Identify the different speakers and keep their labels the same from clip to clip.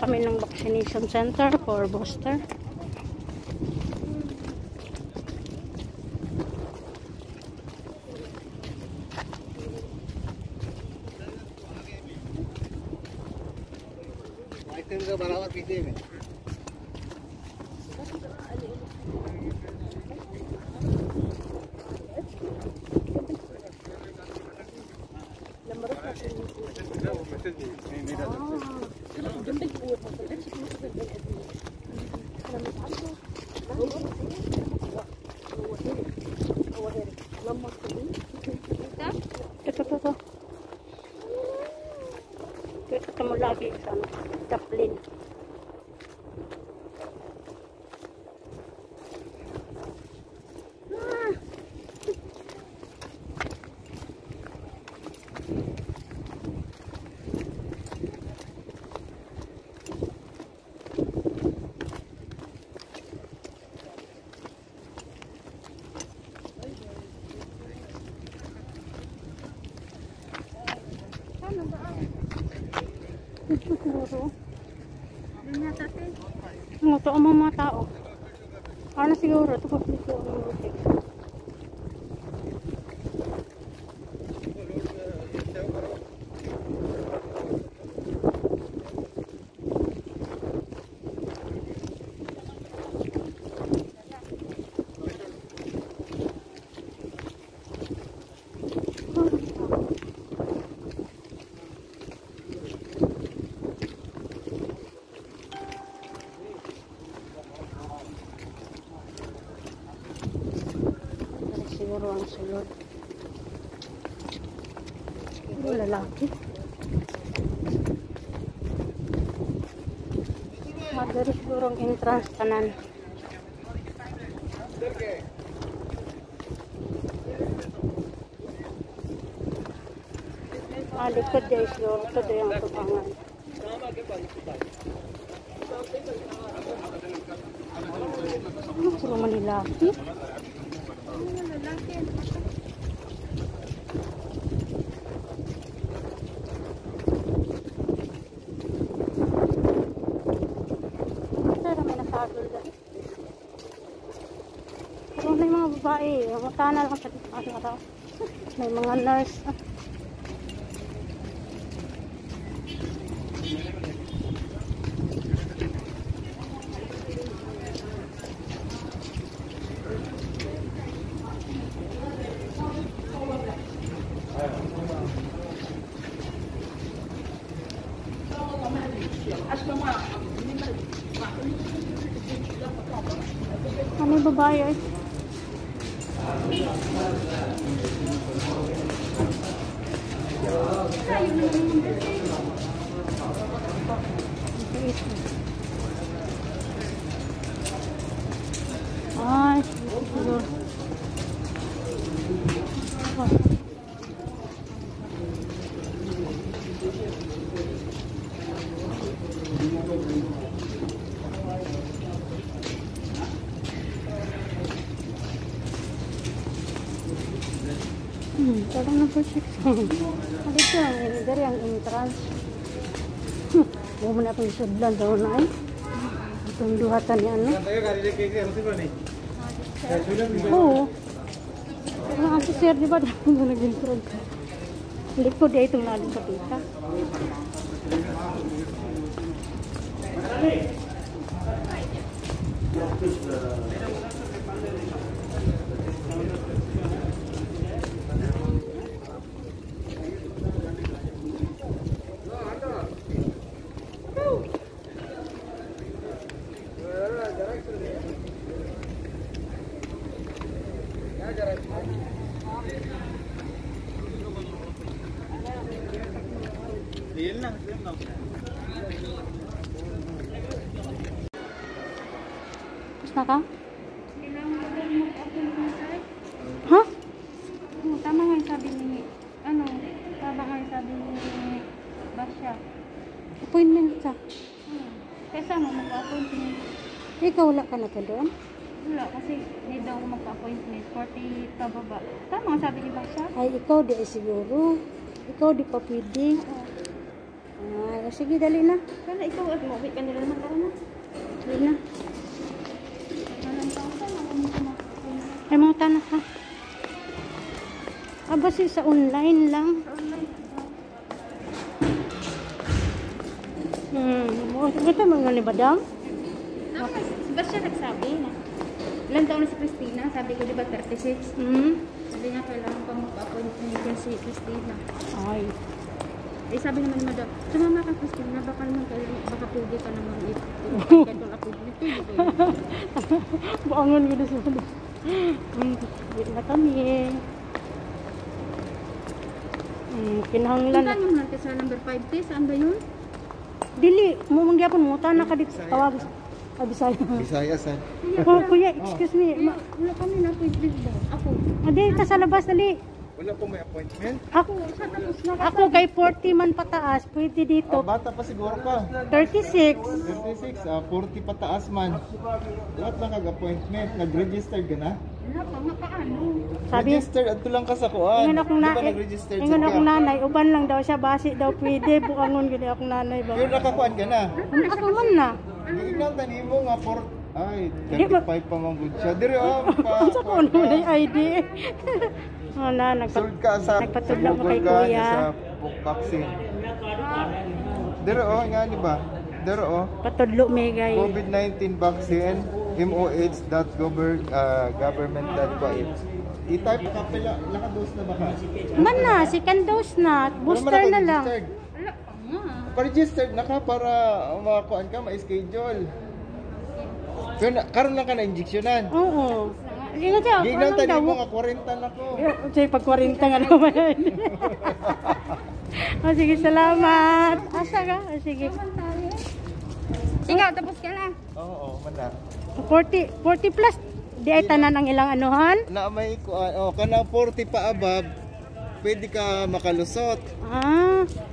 Speaker 1: kami ng vaccination center for booster. Ito. Kita mo lagi sa Dublin. Ito ang mga tao. Ano siguro? Ito po dito ang butik. Siguro ang sulod. Siguro lalaki. Madari siguro ang entrance tanan. Likod guys siguro. Ito doon yung tubangan. Siguro manilaki. Pero may mga babae, matana lang sa dito. May mga nurse. May babae ay. Ay, siguro. Parang number 6. Dito ang dari ang entrance. Huwag mo na itong sudlan daw na eh. Itong duhatan ni ano. Oo. Ang officer, di ba? Dapat mo nag-entrance. Likod ay itong naling kapita. Tapos na ka? Ha?
Speaker 2: Tama nga yung sabi ni, tama nga yung sabi ni Basya.
Speaker 1: Appointment ka?
Speaker 2: Kesa mo mag-appointment?
Speaker 1: Ikaw wala ka na ka doon?
Speaker 2: Wala, kasi hindi daw mag-appointment. 40 pababa. Tama nga sabi ni Basya?
Speaker 1: Ay, ikaw di ay siguro. Ikaw di pa pwede. Sige, dali na.
Speaker 2: Kana ikaw at mo, ka nila naman tara na.
Speaker 1: Dali na.
Speaker 2: Anong taon ka? Ako mo kuma.
Speaker 1: Ay, mga tanak ha. Basi sa online lang. Ito mga ni Badang?
Speaker 2: Ba't siya nagsabi na? Ilan taon na si Christina? Sabi ko, di ba 36? Sabi niya, kailangan pa mag-appointment si Christina.
Speaker 1: Ay.
Speaker 2: Eh, sabi naman ni Madam, sumama ka Christina, baka pwede ka naman i-schedule appointment.
Speaker 1: Buangon ko na siya. Wait na kami. Kinahanglan.
Speaker 2: Punta nyo natin sa number 5T, saan ba yun?
Speaker 1: Dili, mumangyapon mo, na ka dito sa tawag. Bisaya.
Speaker 3: Bisaya san?
Speaker 1: Kuya, excuse me.
Speaker 2: Wala kami na appointment daw. Ako.
Speaker 1: Adi, ka sa labas, dali.
Speaker 3: Wala po may appointment?
Speaker 1: Ako kay 40 man pataas, pwede dito.
Speaker 3: Bata pa siguro ka.
Speaker 1: 36.
Speaker 3: 36, 40 pataas man. Lahat lang kag-appointment. Nag-register ka na?
Speaker 2: Wala pa, nga paano?
Speaker 1: Sabi,
Speaker 3: Register, adto lang ka sa kuan.
Speaker 1: ingon akong
Speaker 3: Di ba nag-register
Speaker 1: ingon akong
Speaker 3: ka?
Speaker 1: nanay, uban lang daw siya, basi daw pwede, bukangon gini akong nanay ba.
Speaker 3: Pero nakakuan ka na?
Speaker 1: Ako man na.
Speaker 3: Giignan tani mo nga ay,
Speaker 1: Di ba-
Speaker 3: 35 pa man gud siya. Dire
Speaker 1: Sa kuno mo na yung ID.
Speaker 3: Sold ka sa
Speaker 1: nagpatudlo mo
Speaker 3: Google
Speaker 1: kay
Speaker 3: ka,
Speaker 1: kuya.
Speaker 3: sa vaccine. Dire nga ni ba? Dire
Speaker 1: Patudlo may gay.
Speaker 3: COVID-19 vaccine moh.government.co.il. I-type ka pala, naka-dose na ba ka?
Speaker 1: Man na, second dose na, booster na lang.
Speaker 2: Wala pa nga.
Speaker 3: Pa-registered na ka para makakuan ka, ma-schedule. Pero karon lang ka na injeksyonan.
Speaker 1: Oo. Ingat siya,
Speaker 3: Gignan
Speaker 1: ano
Speaker 3: tani
Speaker 1: daw?
Speaker 3: mo nga 40 na ko.
Speaker 1: Sige, pag 40 nga naman. Sige, salamat. Asa ka? Sige.
Speaker 2: Ikaw, tapos ka na.
Speaker 3: Oo, mana.
Speaker 1: 40 plus. Di ay tanan ang ilang anuhan.
Speaker 3: Na may kuan, kana 40 pa above, pwede ka makalusot.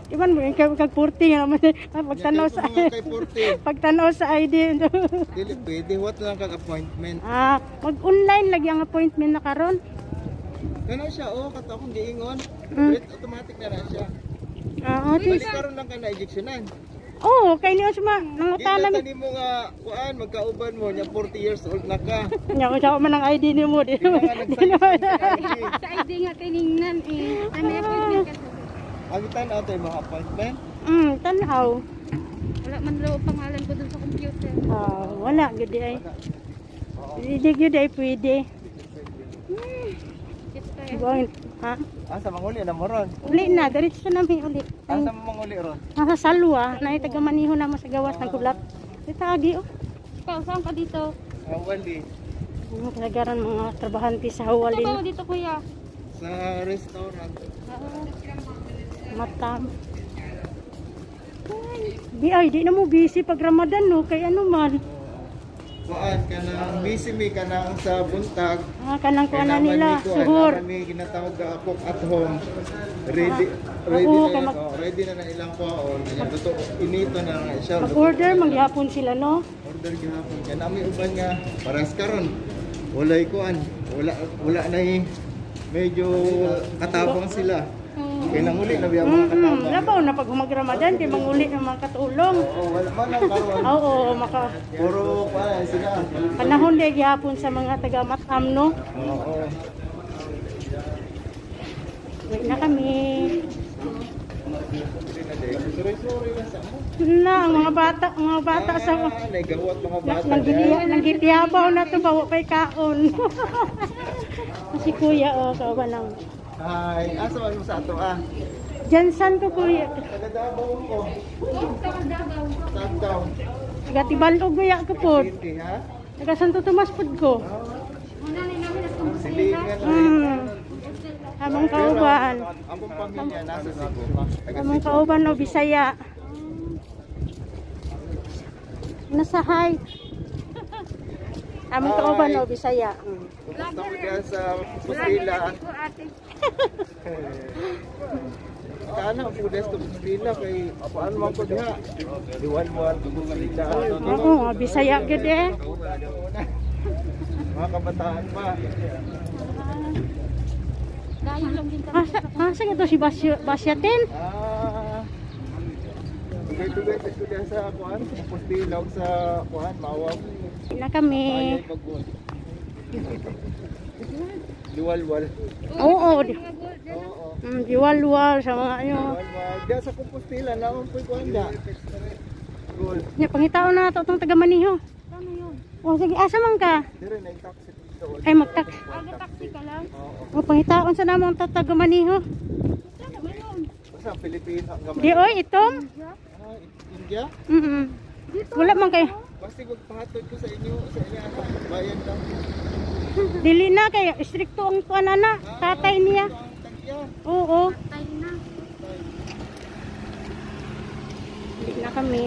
Speaker 1: Iban mo, kag 40 nga naman. Pagtanaw sa
Speaker 3: Kaya kay 40.
Speaker 1: pagtanaw sa ID.
Speaker 3: Dili pwede, what lang kag appointment.
Speaker 1: Mag-online lagi ang appointment na karon.
Speaker 3: Kana siya, kato akong giingon. Automatic na ra siya. Balik karon lang ka na injeksyonan.
Speaker 1: Kay niyo siya nangutana
Speaker 3: Gignan tani mo nga kuan, magkauban mo nya 40 years old na ka.
Speaker 1: Nya ko man ang ID ni mo.
Speaker 3: Di na nga nagsakit
Speaker 2: Sa ID nga tiningnan eh. May appointment ka to.
Speaker 3: Ang tanaw tayo mga appointment.
Speaker 1: Tanaw.
Speaker 2: Wala man daw pangalan ko dun sa computer.
Speaker 1: Wala gud ay. Hindi gud ay pwede. Buang,
Speaker 3: Asa manguli na mo ron?
Speaker 1: uli na, diretso na mi uli.
Speaker 3: Asa mo manguli ron?
Speaker 1: Nasa salwa, na taga maniho na mo sa gawas ng kulat. Itagi
Speaker 2: Ikaw, saan ka dito?
Speaker 3: Ang wali.
Speaker 1: Kalagaran mga trabahante sa Hawalin.
Speaker 2: Ito dito kuya.
Speaker 3: Sa restaurant.
Speaker 1: Matam. Di na mo busy pag Ramadan no, kay ano man.
Speaker 3: Kuan kanang busy mi kanang sa buntag.
Speaker 1: Kanang kuana nila, suhur.
Speaker 3: Kami ginatawag ka cook at home. Ready
Speaker 1: oo,
Speaker 3: na ready na ilang kuaon. Nya tuto inito na nga siya.
Speaker 1: Mag-order, maghapon sila no.
Speaker 3: Order gihapon. Kaya nami uban nga paras karon. Walay kuan. Wala na medyo katabang sila. Kaya nanguli na biya mga katabang.
Speaker 1: Labaw na pag humag-Ramadan, di manguli ng mga katulong.
Speaker 3: Wala man lang karon.
Speaker 1: Oo,
Speaker 3: Puro pa sila.
Speaker 1: panahon di gihapon sa mga taga Matam no.
Speaker 3: Oo.
Speaker 1: Wait na kami.
Speaker 3: Sorry lang sa mo.
Speaker 1: Na ang mga bata sa
Speaker 3: Nagawat mga bata.
Speaker 1: nagitiyabaw na to bawa kay kaon. Si kuya kauban ng
Speaker 3: Hi, asa man mo sa ato
Speaker 1: Jansan ko kuya.
Speaker 3: Taga-Davao ko. Tagtaw.
Speaker 1: Taga Tibalog kuya ko pod.
Speaker 3: City ha?
Speaker 1: Taga Santo Tomas pod ko.
Speaker 3: Silingan.
Speaker 1: Among kauban.
Speaker 3: Among pamilya nasa Cebu.
Speaker 1: Among kauban no Bisaya. Nasa height. Among kauban no Bisaya.
Speaker 3: Kumusta mo dyan sa Pustila? Kana ang pudes to Pustila kay apaan mo ko diha? Diwal-wal ko Pustila.
Speaker 1: Oo, Bisaya gid eh.
Speaker 3: Mga kabataan pa.
Speaker 2: Dayon lang din kami.
Speaker 1: Asa nga to si Basyatin?
Speaker 3: Dugay-dugay sa studiyan sa kuan, Compostela ug sa kuan, Mawag.
Speaker 1: Na kami.
Speaker 3: Ayay pag-gold. Luwal-wal.
Speaker 1: Oo.
Speaker 3: Oo.
Speaker 1: Diwal-wal sa mga ano.
Speaker 3: Luwal-wal. Diya sa Compostela naman po kuan da. Gold.
Speaker 1: Nya pangitaon na to tong taga Maniho.
Speaker 2: Ano yun?
Speaker 1: O sige, asa man ka?
Speaker 3: Dire na yung taxi dito.
Speaker 1: Ay magtax.
Speaker 2: Taxi ka lang?
Speaker 3: Oo.
Speaker 1: O pangitaon sa namong taga Maniho.
Speaker 2: Saan naman yun?
Speaker 3: Basta Pilipino ang gamay.
Speaker 1: Di oy itong.
Speaker 3: Ah, India?
Speaker 1: Wala man kay.
Speaker 3: Basta magpahatod ko sa inyo ano, bayan lang.
Speaker 1: Dili na kay stricto ang kuanana, tatay niya.
Speaker 3: Ang tagya.
Speaker 1: Oo.
Speaker 2: Tayo na.
Speaker 1: Dili na kami.